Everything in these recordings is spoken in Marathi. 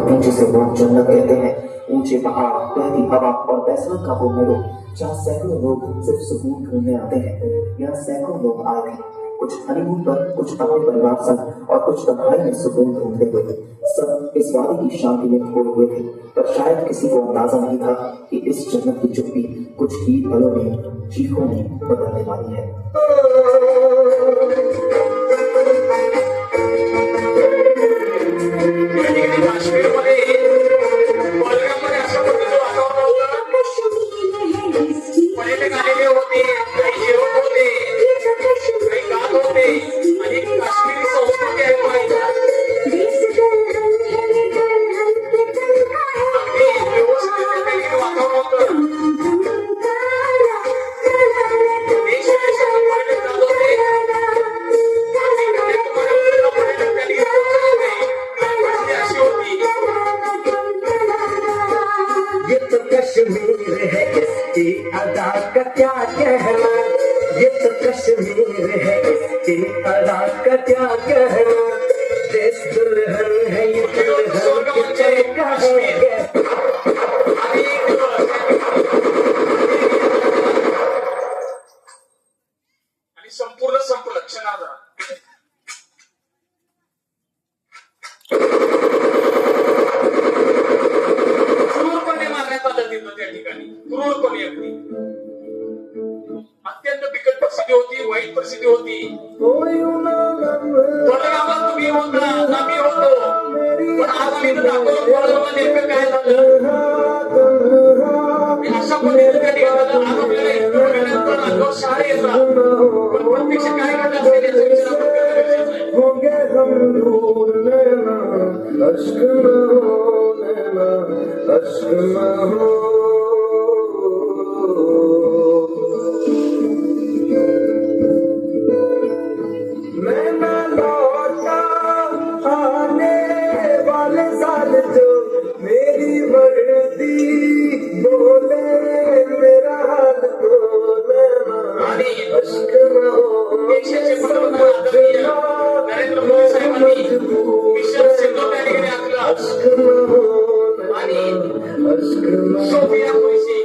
धरती जिसे लोग जन्नत कहते हैं, ऊंचे पहाड़, बहती हवा और बैसाख का वो मेलो जहाँ सैकड़ों लोग सिर्फ सुकून ढूंढने आते हैं। यहाँ सैकड़ों लोग आए थे, कुछ हनीमून पर, कुछ अपने परिवार संग और कुछ तन्हाई में सुकून ढूंढते हुए। सब इस वादी की शांति में खोए हुए थे, पर शायद किसी को अंदाजा नहीं था कि इस जन्नत की चुप्पी कुछ ही पलों में, चीखों में बदलने वाली है। कश्मीर है, इसकी अदा का क्या कहना, ये तो कश्मीर है, इसकी अदा का क्या कहना, देश दुल्हन है ये दुल्हन किसे कहेंगे। आणि संपूर्ण संपलं क्षणार्धात क्रूरपणे मारण्यात आलं तिथं त्या ठिकाणी, क्रूरपणे अगदी अत्यंत बिकट परिस्थिती होती, वाईट परिस्थिती होती. थोड्या गावात तुम्ही होता, आम्ही होतो, पण आज आम्ही दाखवलं कोणाला नेमकं काय झालं. अशा पद्धतीने त्या ठिकाणी आज आपल्याला इतकं पण आलो शाळे येतात, पण प्रत्यक्ष काय घडलं असेल याचा विचार आपण करणं गरजेचं आहे. मैं न लौटा आने वाले साल जो मेरी वर्दी बोले मेरा हाल तो आणि देशाचे पंतप्रधान आदरणीय नरेंद्र मोदी साहेबांनी मिशन सिंधू त्या ठिकाणी आखलं आणि सोफिया कुरेशी,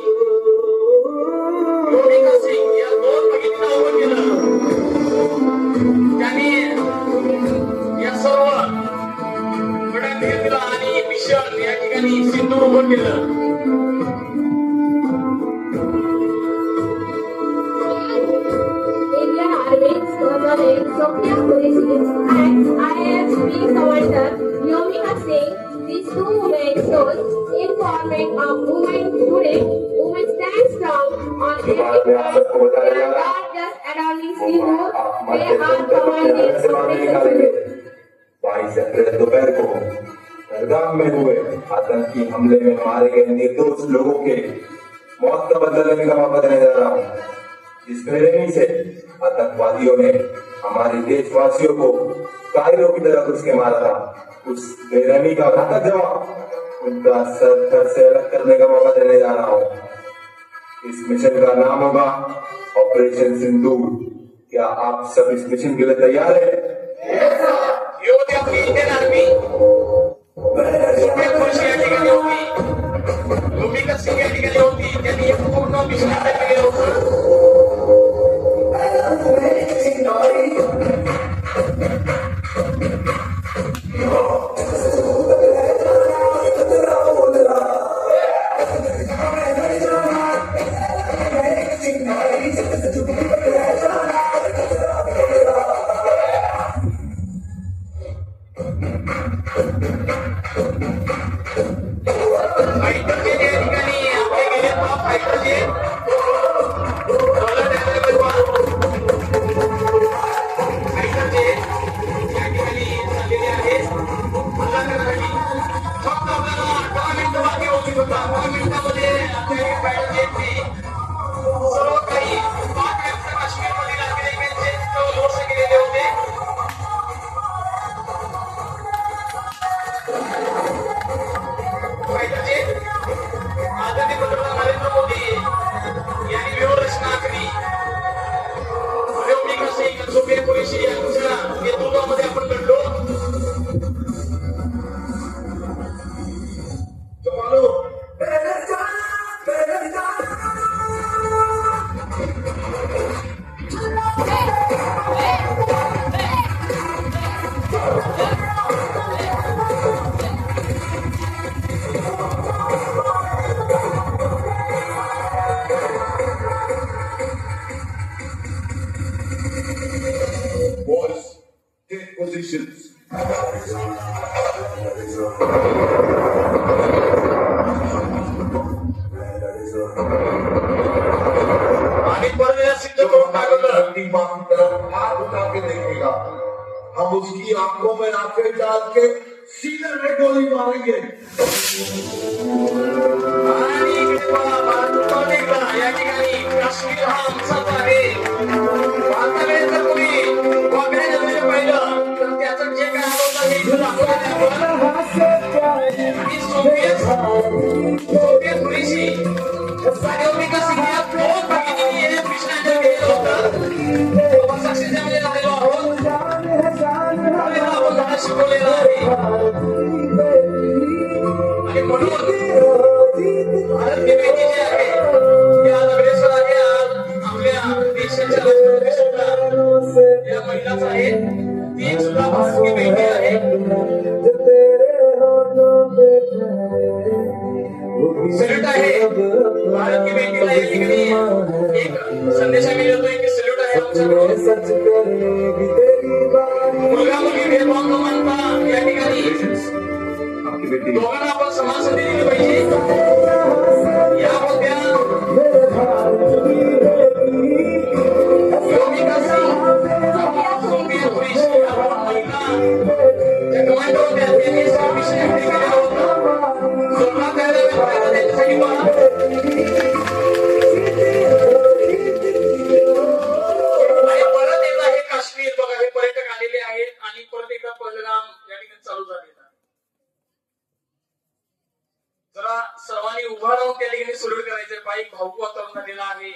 योमिका सिंग या दोन भगिनींना आव्हान केलं. त्यांनी या सर्व गटांना आणि मिशन या ठिकाणी सिंधू उभं केलं. Sophia Qureshi and IFP Commander Yomika Singh, these two women shows empowerment of women today. Women stand strong on every front. They are not just adorning Sindhu, they are commanding operations. 22 अप्रैल दोपहर को पहलगाम में हुए आतंकी हमले में मारे गए निर्दोष लोगों के मौत का बदला लेने का मौका देने जा रहा हूँ. इस बेरहमी से आतंकवादियों ने हमारे देशवासियों को कायरों की तरह घुस के मारा था. उस बेरहमी का घातक जवाब उनका सर घर से अलग करने का मौका देने जा रहा हूँ. इस मिशन का नाम होगा ऑपरेशन सिंदूर. क्या आप सब इस मिशन के लिए तैयार है? ये होती आपली इंडियन आर्मी. सोफिया कुरेशी या ठिकाणी होती, योमिका सिंग या ठिकाणी होती. त्यांनी एक पूर्ण मिशन केलं होतं. आणि परत सिद्ध करून टाकलं धरती माँ की तरफ हाथ उठा के देखेगा, हम उसकी आंखों में आंखें डाल के सीने में गोली मारेंगे। आणि इकडे पहा, भारत अनेकदा या ठिकाणी काश्मीर हा आमचाच आहे. भारताकडे जर कोणी वागण्या नजरेने पाहिलं तर त्याचं जे काय आरोप आहे इथं दाखवलेलं आहे आपण. आणि सोवियत थोडीशी सायोमिका सिंह दोन भगिनींनी हे कृष्णाने केलं होतं. आपण सक्सेसमध्ये झालेलो आहोत. आपल्याला आपण धडा शिकवलेला आहे. आणि म्हणून भारत ही माहिती जी आहे ती आज अग्रेसर आहे. आज आपल्या देशाच्या राष्ट्रपती सुद्धा या महिलाच आहेत. ती सुद्धा भारत की माहिती आहे. सल्यूट आहे भारत की बेटीला या ठिकाणी एक संदेश आम्ही देतोय की सल्यूट आहे आमच्याकडून. मुलगा मुलगी भेदभाव न मानता या ठिकाणी आपकी बेटी दोघांना आपण समान संधी दिली पाहिजे. या होत्या योमिका सिंह, सोफिया कुरेशी या दोन महिला ज्या कमांडो होत्या त्यांनी हा विषय हाती केलेला होता. सोडला द्यायला वेळ त्यांच्यासाठी पहा. आणि परत एकदा हे काश्मीर बघा, हे पर्यटक आलेले आहेत आणि परत एकदा पहलगाम या ठिकाणी चालू झालेलं आहे. जरा सर्वांनी उभा राहून त्या ठिकाणी सल्यूट करायचं. पायी भावूक वातावरण झालेलं आहे.